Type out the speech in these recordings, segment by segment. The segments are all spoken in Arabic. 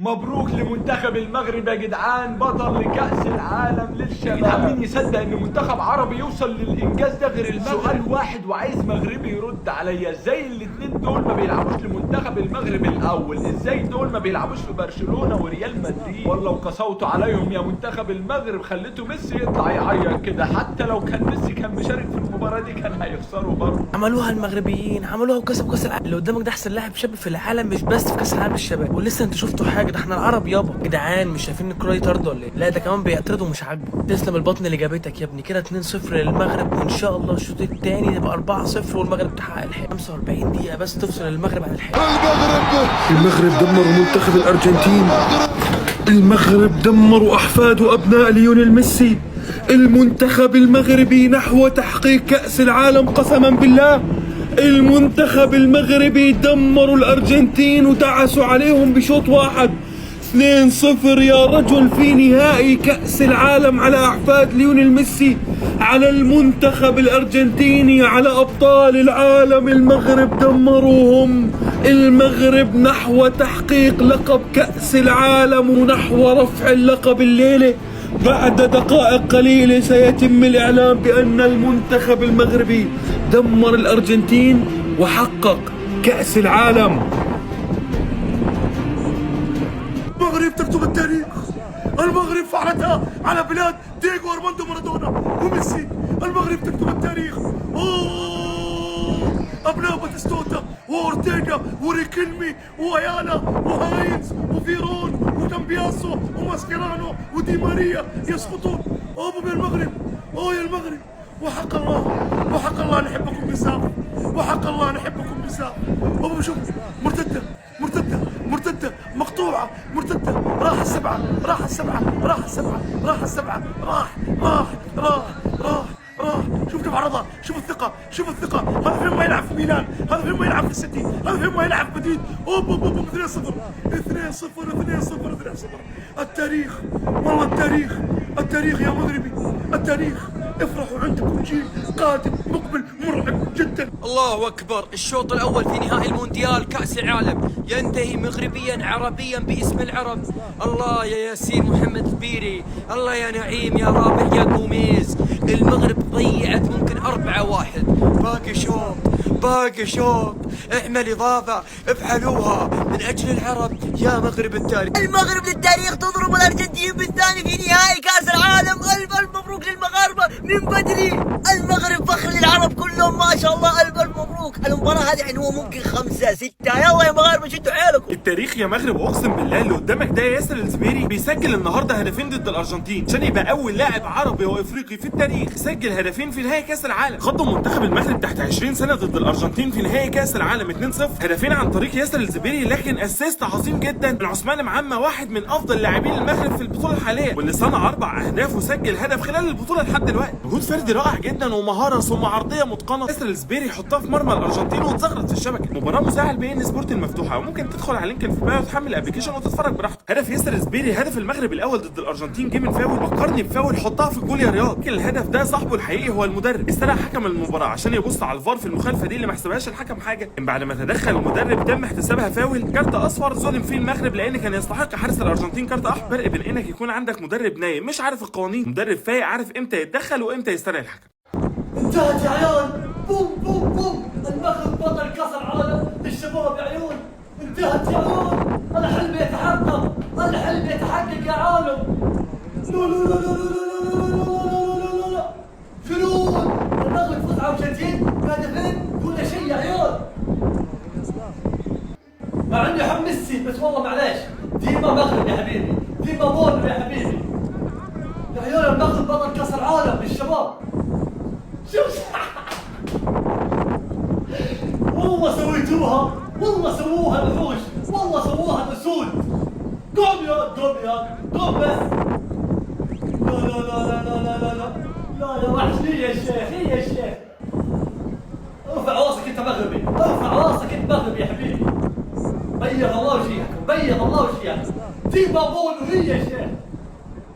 مبروك لمنتخب المغرب يا جدعان، بطل لكأس العالم للشباب. جدعان مين يصدق ان منتخب عربي يوصل للانجاز ده غير المغرب؟ سؤال واحد وعايز مغربي يرد عليا، ازاي الاتنين دول ما بيلعبوش لمنتخب المغرب الاول؟ ازاي دول ما بيلعبوش في برشلونة وريال مدريد؟ والله وقسوتوا عليهم يا منتخب المغرب، خليتوا ميسي يطلع يعيط كده. حتى لو كان ميسي كان مشارك في المباراة دي كان هيخسروا برضه. عملوها المغربيين، عملوها وكسبوا كاس العالم. اللي قدامك ده احسن لاعب شاب في العالم، مش بس في كاس العالم للشباب. ولسه انتوا شفتوا حاجه؟ ده احنا العرب يابا. جدعان مش شايفين الكره يطردوا ولا ايه؟ لا ده كمان بيعترضوا ومش عاجبه. تسلم البطن اللي جابتك يا ابني. كده 2-0 للمغرب، وان شاء الله الشوط الثاني يبقى 4-0 والمغرب تحقق الحق. 45 دقيقه بس تفصل المغرب عن الحق. المغرب دمروا منتخب الارجنتين. المغرب دمروا احفاد وابناء ليونيل ميسي. المنتخب المغربي نحو تحقيق كأس العالم قسما بالله. المنتخب المغربي دمروا الارجنتين ودعسوا عليهم بشوط واحد. 2-0 يا رجل في نهائي كأس العالم على أحفاد ليونيل ميسي، على المنتخب الأرجنتيني، على أبطال العالم. المغرب دمروهم. المغرب نحو تحقيق لقب كأس العالم ونحو رفع اللقب الليلة. بعد دقائق قليلة سيتم الإعلان بأن المنتخب المغربي دمر الأرجنتين وحقق كأس العالم. المغرب تكتب التاريخ. المغرب فعلتها على بلاد دييغو أرماندو مارادونا وميسي. المغرب تكتب التاريخ. أبناء باتيستوتا وأورتيغا وريكيلمي وأيالا وهاينز وفيرون ودامبياسو وماسكيرانو ودي ماريا يسقطون. يا المغرب، يا المغرب، وحق الله، وحق الله نحبكم بزاف، وحق الله نحبكم بزاف. شوف، مرتدة مرتدة مرتدة مقطوعة، مرتدة، راح السبعة، راح السبعة، راح السبعة، راح السبعة، راح راح راح راح راح. شوف كيف عرضها، شوف الثقة، شوف الثقة. هذا فيلم ما يلعب في ميلان، هذا فيلم ما يلعب في السيتي، هذا فيلم ما يلعب في مدريد. 2-0 2-0 2-0 2-0. التاريخ، والله التاريخ، التاريخ يا مغربي، التاريخ. افرحوا، عندكم جيل قادم مقبل مرعب جدا. الله أكبر. الشوط الأول في نهائي المونديال كأس العالم ينتهي مغربيا عربيا باسم العرب. الله يا ياسين محمد البيري، الله يا نعيم يا رابح يا قوميز. المغرب ضيعت ممكن 4-1. باقي شوط، باقي شوط. اعمل إضافة، افعلوها من أجل العرب يا مغرب التاريخ. المغرب للتاريخ تضرب الأرجنتين بالثاني في نهائي كأس العالم. ألف ألف مبروك للمغاربة من بدري. المغرب فخر للعرب كلهم ما شاء الله. ألف ألف مبروك. المباراة هذه يعني هو ممكن 5-6. يلا يا مغاربة شدوا حيلكم. التاريخ يا مغرب، اقسم بالله اللي قدامك ده ياسر الزبيري بيسجل النهارده هدفين ضد الارجنتين عشان يبقى اول لاعب عربي وافريقي في التاريخ سجل هدفين في نهائي كاس العالم. خضوا منتخب المغرب تحت 20 سنه ضد الارجنتين في نهائي كاس العالم 2-0. هدفين عن طريق ياسر الزبيري، لكن اسيست عظيم جدا من عثمان معمة، واحد من افضل لاعبين المغرب في البطوله حاليا، واللي صنع 4 اهداف وسجل هدف خلال البطوله لحد دلوقتي. مجهود فردي رائع جدا ومهاره ثم عرضيه متقنه. ياسر الزبيري يحطها في مرمى الارجنتين واتزغرت في الشبكه. مباراه مذاعه بي ان سبورت المفتوحه، وممكن تدخل على اللينك في البايو وتحمل الابلكيشن وتتفرج براحتك. هدف ياسر الزبيري، هدف المغرب الاول ضد الارجنتين، جه من فاول. فكرني بفاول حطها في الجول يا رياض. لكن الهدف ده صاحبه الحقيقي هو المدرب. استدعى حكم المباراه عشان يبص على الفار في المخالفه دي اللي ما حسبهاش الحكم حاجه. بعد ما تدخل المدرب تم احتسابها فاول. كارت اصفر ظلم فيه المغرب لان كان يستحق حارس الارجنتين كارت احمر. فرق بين انك يكون عندك مدرب نايم مش عارف القوانين، مدرب فايق عارف امتى يتدخل وامتى يستدعي الحكم. انتهت يا عيال. بوم بوم بوم. المغرب بطل كاس العالم للشباب يا عيال. انتهت يا عيال. الحلم يتحقق، الحلم يتحقق يا عالم. لا لا لا لا لا لا لا لا. شنو؟ المغرب فوز على الارجنتين بهدفين دون شيء يا عيال. مع اني احب ميسي بس والله معليش. ديما مغرب يا حبيبي، ديما مغرب يا حبيبي. يا عيال المغرب بطل كاس العالم للشباب. شوف والله سويتوها، والله سووها الوحوش، والله سووها الاسود. قوم يا قوم يا قوم بس. لا لا لا لا لا لا لا لا لا يا وحش. هي يا الشيخ، هي يا الشيخ. ارفع راسك انت مغربي، ارفع راسك انت مغربي يا حبيبي. بيض الله وجهك، بيض الله وجهك. ديما بول وهي يا شيخ.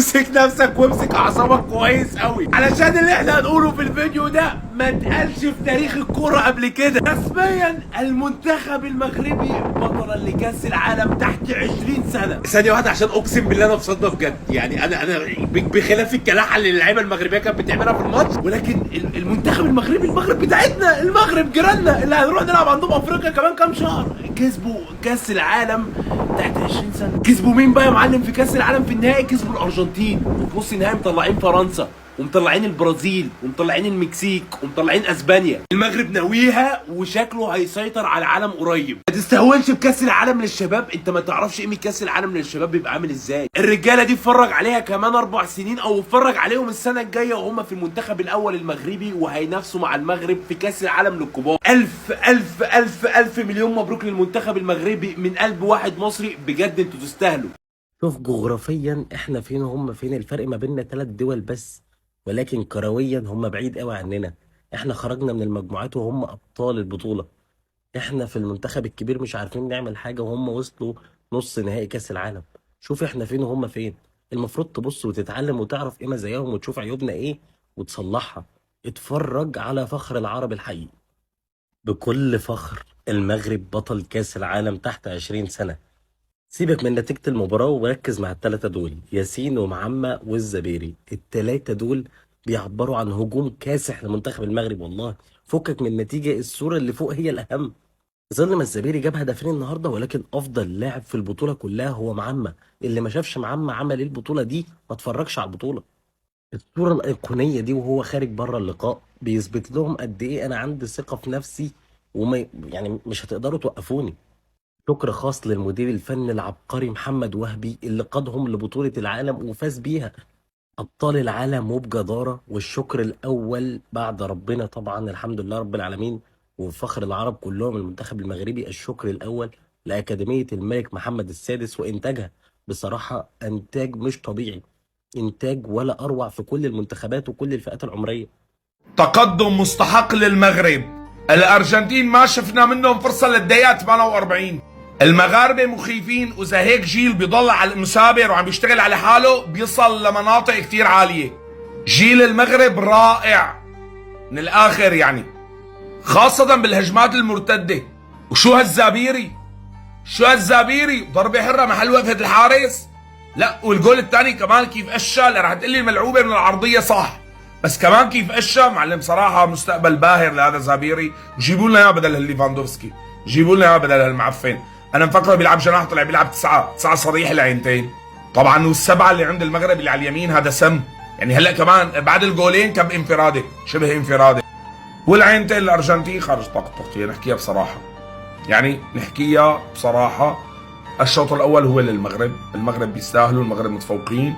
امسك نفسك وامسك اعصابك كويس قوي علشان اللي احنا هنقوله في الفيديو ده ما اتقالش في تاريخ الكرة قبل كده. رسميا المنتخب المغربي بطلا لكأس العالم تحت 20 سنة. ثانية واحدة عشان اقسم بالله انا بصدق بجد، يعني انا بخلاف الكلاحة اللي اللعيبة المغربية كانت بتعملها في الماتش، ولكن المنتخب المغربي، المغرب بتاعتنا، المغرب جيراننا اللي هنروح نلعب عندهم افريقيا كمان كام شهر، كسبوا كأس العالم تحت 20 سنة. كسبوا مين بقى يا معلم في كأس العالم؟ في النهائي كسبوا الارجنتين، وفي نص النهائي مطلعين فرنسا، ومطلعين البرازيل، ومطلعين المكسيك، ومطلعين اسبانيا. المغرب ناويها وشكله هيسيطر على العالم قريب. ما تستهونش بكاس العالم للشباب، انت ما تعرفش قيمه كاس العالم للشباب بيبقى عامل ازاي. الرجاله دي اتفرج عليها كمان 4 سنين، او اتفرج عليهم السنه الجايه وهم في المنتخب الاول المغربي، وهينافسوا مع المغرب في كاس العالم للكبار. الف الف الف الف مليون مبروك للمنتخب المغربي من قلب واحد مصري، بجد انتوا تستاهلوا. شوف جغرافيا احنا فين وهم فين، الفرق ما بيننا 3 دول بس، ولكن كرويا هم بعيد قوي عننا. احنا خرجنا من المجموعات وهم ابطال البطولة. احنا في المنتخب الكبير مش عارفين نعمل حاجة وهم وصلوا نص نهائي كاس العالم. شوف احنا فين وهم فين. المفروض تبص وتتعلم وتعرف ايه مزاياهم وتشوف عيوبنا ايه وتصلحها. اتفرج على فخر العرب الحقيقي. بكل فخر المغرب بطل كاس العالم تحت 20 سنة. سيبك من نتيجة المباراة وركز مع ال3 دول، ياسين ومعمة والزبيري. ال3 دول بيعبروا عن هجوم كاسح لمنتخب المغرب والله. فكك من النتيجة، الصورة اللي فوق هي الأهم. ظل ما الزبيري جاب هدفين النهارده، ولكن أفضل لاعب في البطولة كلها هو معمة. اللي ما شافش معمة عمل ايه البطولة دي ما اتفرجش على البطولة. الصورة الأيقونية دي وهو خارج بره اللقاء بيثبت لهم قد إيه أنا عندي ثقة في نفسي، وما يعني مش هتقدروا توقفوني. شكر خاص للمدير الفني العبقري محمد وهبي اللي قادهم لبطولة العالم وفاز بيها. أبطال العالم وبجدارة، والشكر الأول بعد ربنا طبعا الحمد لله رب العالمين وفخر العرب كلهم المنتخب المغربي. الشكر الأول لأكاديمية الملك محمد السادس وإنتاجها. بصراحة إنتاج مش طبيعي، إنتاج ولا أروع في كل المنتخبات وكل الفئات العمرية. تقدم مستحق للمغرب. الارجنتين ما شفنا منهم فرصه للدقيقه 48. المغاربه مخيفين، واذا هيك جيل بيضل على المثابر وعم بيشتغل على حاله بيصل لمناطق كثير عاليه. جيل المغرب رائع من الاخر يعني، خاصه بالهجمات المرتده. وشو هالزابيري، شو هالزابيري، ضربه حره محل وقفه الحارس. لا والجول الثاني كمان كيف اشى، اللي رح تقول لي ملعوبه من العرضيه صح، بس كمان كيف اشى معلم. صراحه مستقبل باهر لهذا زابيري، وجيبوا لنا اياه بدل ليفاندوفسكي، جيبوا لنا اياه بدل هالمعفن. انا مفكره بيلعب جناح طلع بيلعب 9 صريح العينتين طبعا، والسبعه اللي عند المغرب اللي على اليمين هذا سم يعني. هلا كمان بعد الجولين كم انفراده، شبه انفراده. والعينتين الارجنتين خارج طاقته، نحكيها بصراحه يعني، نحكيها بصراحه. الشوط الاول هو للمغرب، المغرب بيستاهلوا، المغرب متفوقين.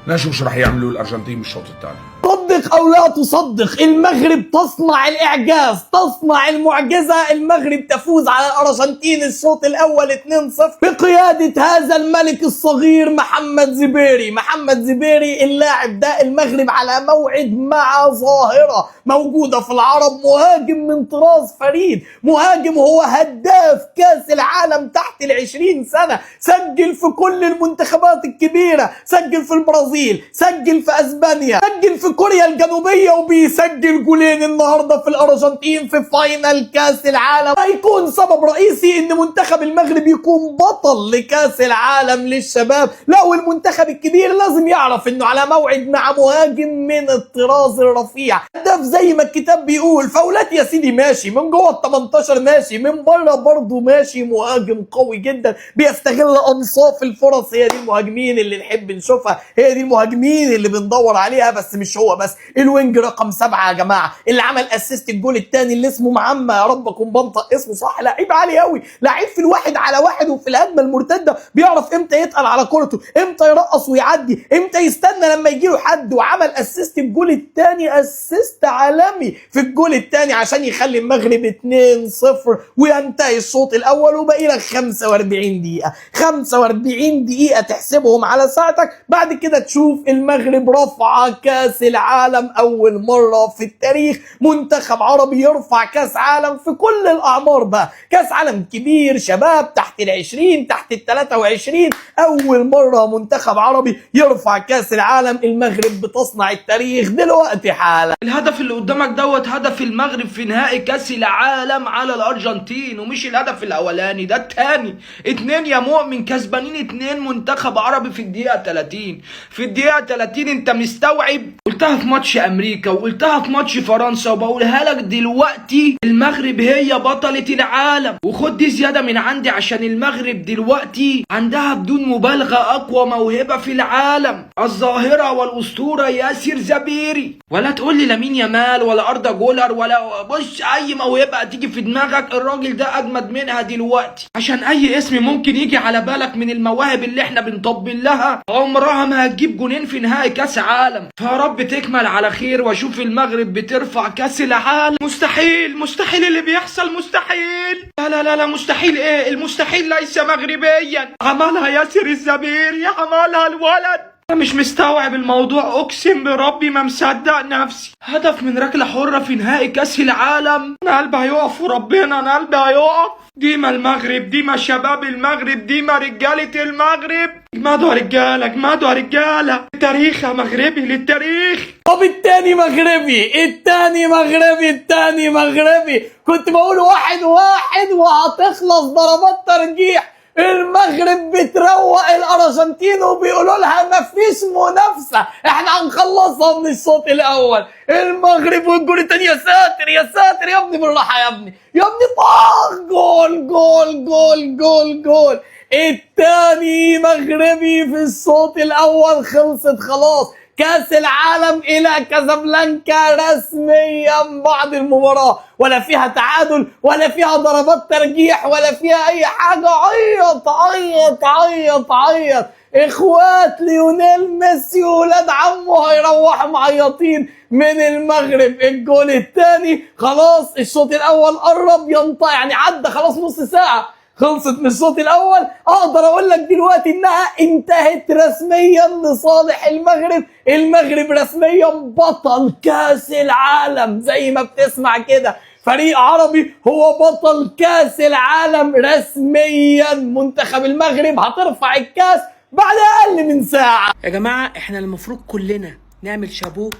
نشوف شو رح يعملوا الارجنتين بالشوط الثاني. صدق او لا تصدق، المغرب تصنع الاعجاز، تصنع المعجزه. المغرب تفوز على الارجنتين الشوط الاول 2-0 بقياده هذا الملك الصغير محمد زبيري. محمد زبيري اللاعب ده المغرب على موعد مع ظاهره موجوده في العرب، مهاجم من طراز فريد، مهاجم هو هداف كاس العالم تحت 20 سنه، سجل في كل المنتخبات الكبيره، سجل في البرازيل، سجل في اسبانيا، سجل في كوريا الجنوبية، وبيسجل جولين النهارده في الارجنتين في فاينل كاس العالم. هيكون سبب رئيسي ان منتخب المغرب يكون بطل لكاس العالم للشباب. لا والمنتخب الكبير لازم يعرف انه على موعد مع مهاجم من الطراز الرفيع، هداف زي ما الكتاب بيقول. فاولات يا سيدي ماشي، من جوه ال 18 ماشي، من بره برضه ماشي، مهاجم قوي جدا بيستغل انصاف الفرص. هي دي المهاجمين اللي نحب نشوفها، هي دي المهاجمين اللي بندور عليها. بس مش هو بس، الوينج رقم 7 يا جماعه اللي عمل اسيست الجول الثاني اللي اسمه معمى، يا رب اكون بنطق اسمه صح، لعيب عالي قوي، لعيب في الواحد على واحد وفي الهجمه المرتده بيعرف امتى يتقل على كورته، امتى يرقص ويعدي، امتى يستنى لما يجي له حد، وعمل اسيست الجول الثاني، اسيست عالمي في الجول الثاني عشان يخلي المغرب 2-0 وينتهي الشوط الاول. وباقي لك 45 دقيقه، 45 دقيقه تحسبهم على ساعتك، بعد كده تشوف المغرب رفع كاس العالم العالم. اول مرة في التاريخ منتخب عربي يرفع كاس عالم في كل الاعمار بقى، كاس عالم كبير، شباب، تحت ال20، تحت ال23. اول مرة منتخب عربي يرفع كاس العالم. المغرب بتصنع التاريخ دلوقتي حالا. الهدف اللي قدامك دوت هدف المغرب في نهائي كاس العالم على الارجنتين، ومش الهدف الاولاني، ده التاني. 2 يا مؤمن، كسبانين 2 منتخب عربي في الدقيقة 30. في الدقيقة 30 انت مستوعب؟ قلتها في ماتش امريكا وقلتها في ماتش فرنسا وبقولها لك دلوقتي، المغرب هي بطلة العالم. وخد دي زيادة من عندي، عشان المغرب دلوقتي عندها بدون مبالغة اقوى موهبة في العالم، الظاهرة والاسطورة ياسر زبيري. ولا تقول لي لامين يامال ولا اردا جولر ولا بص اي موهبة هتيجي في دماغك، الراجل ده اجمد منها دلوقتي. عشان اي اسم ممكن يجي على بالك من المواهب اللي احنا بنطبل لها عمرها ما هتجيب جونين في نهائي كاس عالم. فيا رب تكمل على خير واشوف المغرب بترفع كاس العالم. مستحيل، مستحيل اللي بيحصل، مستحيل. لا لا لا لا، مستحيل ايه؟ المستحيل ليس مغربيا. عملها ياسر الزبيري، عملها الولد. انا مش مستوعب الموضوع، اقسم بربي ما مصدق نفسي. هدف من ركله حره في نهائي كاس العالم. انا قلبي هيقف وربنا، انا قلبي هيقف. ديما المغرب، ديما شباب المغرب، ديما رجاله المغرب. اجمدوا يا رجاله، اجمدوا يا رجاله. للتاريخ يا مغربي، للتاريخ. طب التاني مغربي، التاني مغربي، التاني مغربي. كنت بقول 1-1 وهتخلص ضربات ترجيح. المغرب بتروق الارجنتين وبيقولوا لها مفيش منافسه، احنا هنخلصها من الشوط الاول. المغرب والجول التاني، يا ساتر يا ساتر يا ابني، بالراحه يا ابني يا ابني. طاق، جول جول جول جول جول. التاني مغربي في الشوط الاول. خلصت خلاص، كاس العالم الى كازابلانكا رسميا بعد المباراة. ولا فيها تعادل ولا فيها ضربات ترجيح ولا فيها اي حاجة. عيط عيط عيط عيط. اخوات ليونيل ميسي وولاد عمه هيروحوا معيطين من المغرب. الجول الثاني خلاص، الشوط الاول قرب ينطق، يعني عدى خلاص نص ساعة خلصت من الشوط الاول. اقدر اقول لك دلوقتي انها انتهت رسميا لصالح المغرب. المغرب رسميا بطل كاس العالم، زي ما بتسمع كده، فريق عربي هو بطل كاس العالم رسميا. منتخب المغرب هترفع الكاس بعد اقل من ساعة. يا جماعة احنا المفروض كلنا نعمل شابوه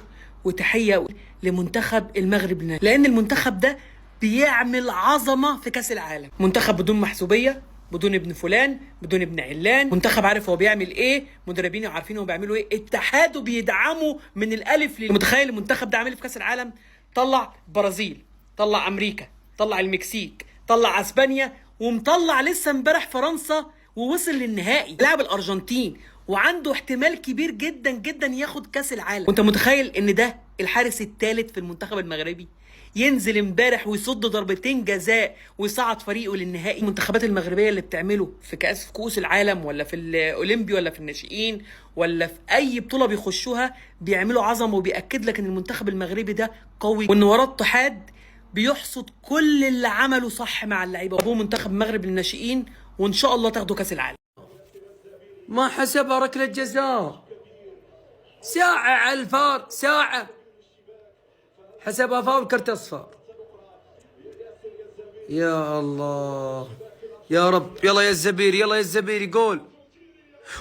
وتحية لمنتخب المغرب، لان المنتخب ده بيعمل عظمة في كاس العالم. منتخب بدون محسوبية، بدون ابن فلان، بدون ابن علان. منتخب عارف هو بيعمل ايه، مدربين عارفين هو بيعملوا ايه، اتحاد بيدعموا من الالف متخيل المنتخب ده عامل في كاس العالم؟ طلع برازيل، طلع امريكا، طلع المكسيك، طلع اسبانيا، ومطلع لسه امبارح فرنسا، ووصل للنهائي. لعب الارجنتين وعنده احتمال كبير جدا جدا ياخد كاس العالم. وانت متخيل ان ده الحارس الثالث في المنتخب المغربي ينزل امبارح ويصد ضربتين جزاء ويصعد فريقه للنهائي؟ المنتخبات المغربيه اللي بتعمله في كؤوس العالم ولا في الاولمبي ولا في الناشئين ولا في اي بطوله بيخشوها بيعملوا عظمه، وبياكد لك ان المنتخب المغربي ده قوي، وان وراه اتحاد بيحصد كل اللي عمله صح مع اللعيبه. ابو منتخب المغرب للناشئين، وان شاء الله تاخدوا كاس العالم. ما حسبها ركلة جزاء، ساعة على الفار، ساعة حسبها فاول، كرت اصفر. يا الله يا رب، يلا يا الزبيري، يلا يا الزبيري. جول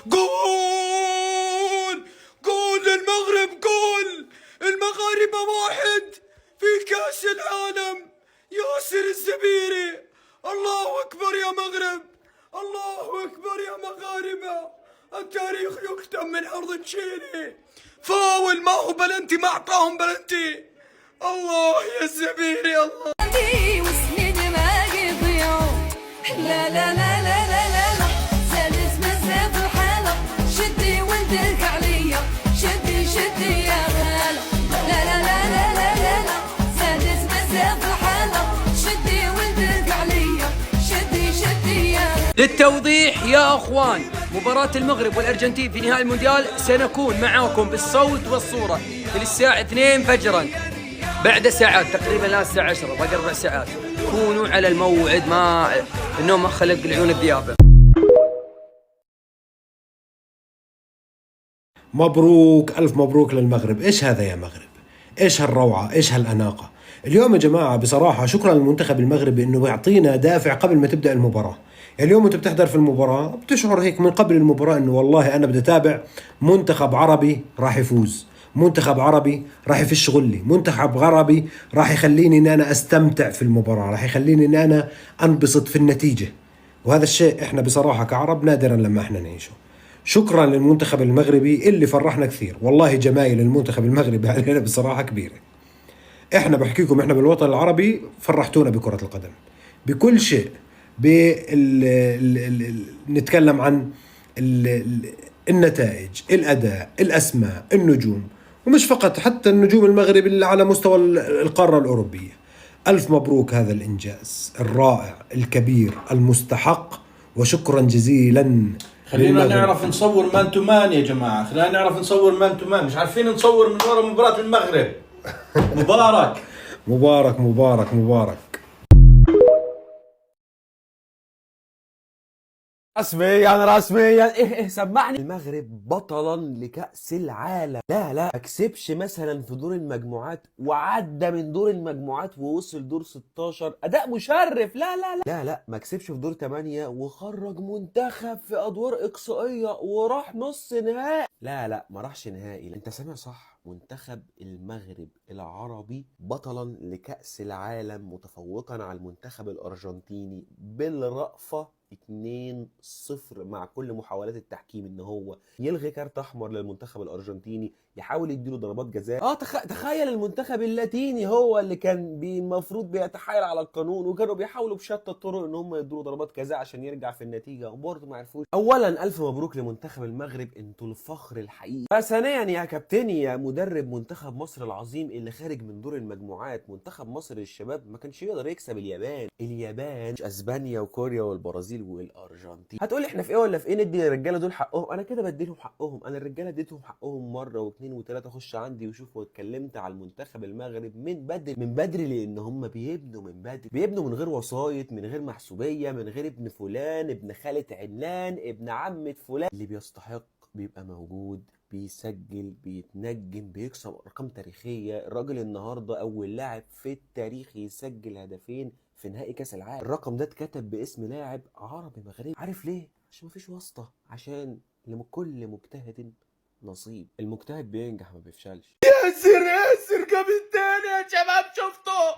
جول جول للمغرب، جول المغاربة 1 في كأس العالم. ياسر الزبيري، الله أكبر يا مغرب، الله أكبر يا مغاربة. التاريخ يكتب من أرض تشيلي. فاول، ما هو بلنتي، ما أعطاهم بلنتي. الله يا الزبيري، الله. وسنين ما يضيعوا، لا لا لا لا لا لا لا، زادت مزاد الحالة. شدي وانتك عليا، شدي شدي يا غالة. لا لا لا لا لا لا لا، زادت مزاد الحالة. شدي وانتك عليا، شدي شدي يا غالة. للتوضيح يا اخوان، مباراة المغرب والارجنتين في نهائي المونديال سنكون معاكم بالصوت والصورة في الساعة 2 فجرا. بعد ساعات تقريبا، لا الساعة 10، باقي 4 ساعات. كونوا على الموعد، ما النوم ما خلق العيون الذيابة. مبروك، ألف مبروك للمغرب. إيش هذا يا مغرب؟ ايش هالروعة، ايش هالأناقة. اليوم يا جماعة بصراحة شكرا للمنتخب المغربي انه بيعطينا دافع قبل ما تبدأ المباراة. اليوم انت بتحضر في المباراة بتشعر هيك من قبل المباراة انه والله انا بدي اتابع منتخب عربي راح يفوز، منتخب عربي راح يفش غلي، منتخب عربي راح يخليني ان انا استمتع في المباراة، راح يخليني ان انا انبسط في النتيجة. وهذا الشيء احنا بصراحة كعرب نادرا لما احنا نعيشه. شكرا للمنتخب المغربي اللي فرحنا كثير، والله جمايل المنتخب المغربي علينا بصراحة كبيرة. احنا بحكيكم احنا بالوطن العربي فرحتونا بكرة القدم بكل شيء. نتكلم عن النتائج، الأداء، الأسماء، النجوم، ومش فقط حتى النجوم المغرب اللي على مستوى القارة الأوروبية. ألف مبروك هذا الإنجاز الرائع الكبير المستحق، وشكرا جزيلا. خلينا نعرف نصور مان تو مان يا جماعة، خلينا نعرف نصور مان تو مان، مش عارفين نصور من وراء مباراة المغرب. مبارك مبارك مبارك مبارك. رسميا ايه سمعني. المغرب بطلا لكأس العالم. لا اكسبش مثلا في دور المجموعات وعدى من دور المجموعات ووصل دور 16 اداء مشرف. لا ما اكسبش في دور 8 وخرج منتخب في ادوار اقصائيه وراح نص نهائي. لا ما راحش نهائي. انت سامع صح، منتخب المغرب العربي بطلا لكأس العالم متفوقا على المنتخب الارجنتيني بالرأفة 2-0 مع كل محاولات التحكيم ان هو يلغي كارت احمر للمنتخب الارجنتيني، يحاول يديله ضربات جزاء. تخيل المنتخب اللاتيني هو اللي كان المفروض بيتحايل على القانون، وكانوا بيحاولوا بشتى الطرق ان هم يدوا ضربات جزاء عشان يرجع في النتيجه وبرضه ما عرفوش. اولا الف مبروك لمنتخب المغرب، انتوا الفخر الحقيقي. ثانيا يا كابتني يا مدرب منتخب مصر العظيم اللي خارج من دور المجموعات، منتخب مصر للشباب ما كانش يقدر يكسب اليابان مش اسبانيا وكوريا والبرازيل والارجنتين. هتقولي احنا في ايه ولا في ايه ندي للرجاله دول حقهم؟ انا كده بديلهم حقهم، انا الرجاله اديتهم حقهم مره واثنين وثلاثه. خش عندي وشوف، واتكلمت على المنتخب المغرب من بدري لان هم بيبنوا من بدري، بيبنوا من غير وسايط، من غير محسوبيه، من غير ابن فلان، ابن خالة علان، ابن عمة فلان. اللي بيستحق بيبقى موجود، بيسجل، بيتنجم، بيكسب ارقام تاريخيه. الراجل النهارده اول لاعب في التاريخ يسجل هدفين في نهائي كاس العالم. الرقم ده اتكتب باسم لاعب عربي مغربي. عارف ليه؟ عشان مفيش واسطه، عشان لكل مجتهد نصيب. المجتهد بينجح ما بيفشلش. ياسر جاب التاني يا شباب، شفتوا؟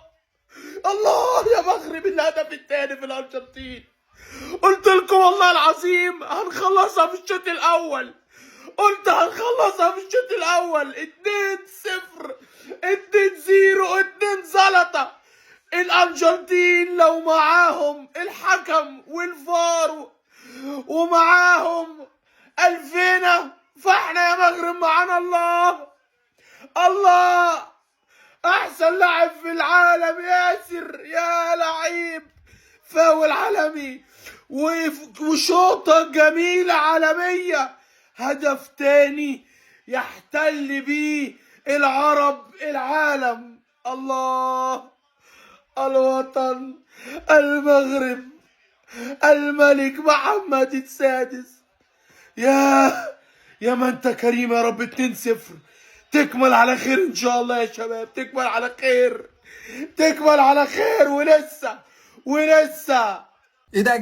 الله يا مغرب، الهدف التاني في الارجنتين. قلت لكم والله العظيم هنخلصها في الشوط الاول، قلت هنخلصها في الشوط الاول. 2-0 2-0 2 زلطة. الارجنتين لو معاهم الحكم والفار ومعاهم الفينا، فاحنا يا مغرب معانا الله احسن لاعب في العالم ياسر، يا لعيب، فاول عالمي وشوطة جميلة عالمية، هدف تاني يحتل بيه العرب العالم. الله، الوطن المغرب، الملك محمد السادس. يا ما انت كريم يا رب. 2-0 تكمل على خير ان شاء الله يا شباب، تكمل على خير، تكمل على خير. ولسه ايه ده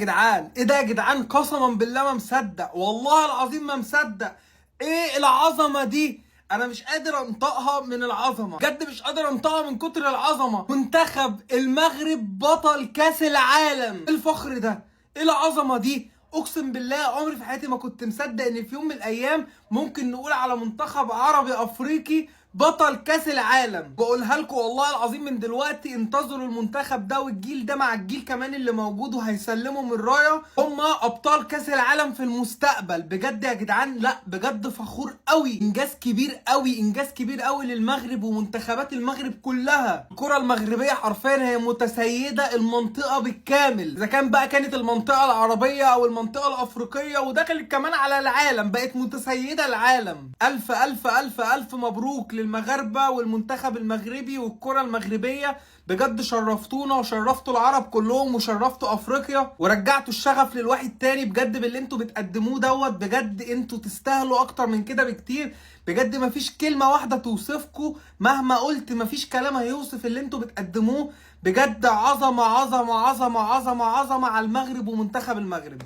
يا جدعان؟ قسما بالله ما مصدق، والله العظيم ما مصدق. ايه العظمه دي؟ انا مش قادر انطقها من العظمه، بجد مش قادر انطقها من كتر العظمه. منتخب المغرب بطل كاس العالم. الفخر ده، ايه العظمه دي؟ اقسم بالله عمري في حياتي ما كنت مصدق ان في يوم من الايام ممكن نقول على منتخب عربي افريقي بطل كاس العالم. بقولها لكم والله العظيم من دلوقتي، انتظروا المنتخب ده والجيل ده مع الجيل كمان اللي موجود وهيسلموا من الرايه، هم ابطال كاس العالم في المستقبل. بجد يا جدعان، لا بجد فخور قوي، انجاز كبير قوي، انجاز كبير قوي للمغرب ومنتخبات المغرب كلها. الكره المغربيه حرفيا هي متسيده المنطقه بالكامل، اذا كان بقى كانت المنطقه العربيه او المنطقه الافريقيه، ودخلت كمان على العالم، بقت متسيده العالم. الف الف الف الف مبروك للمغاربة والمنتخب المغربي والكرة المغربية. بجد شرفتونا وشرفتوا العرب كلهم وشرفتوا افريقيا ورجعتوا الشغف للواحد تاني. بجد باللي انتوا بتقدموه دوت، بجد انتوا تستاهلوا اكتر من كده بكتير. بجد مفيش كلمة واحدة توصفكوا، مهما قلت مفيش كلام هيوصف اللي انتوا بتقدموه. بجد عظمة عظمة عظمة عظمة عظمة على المغرب ومنتخب المغرب.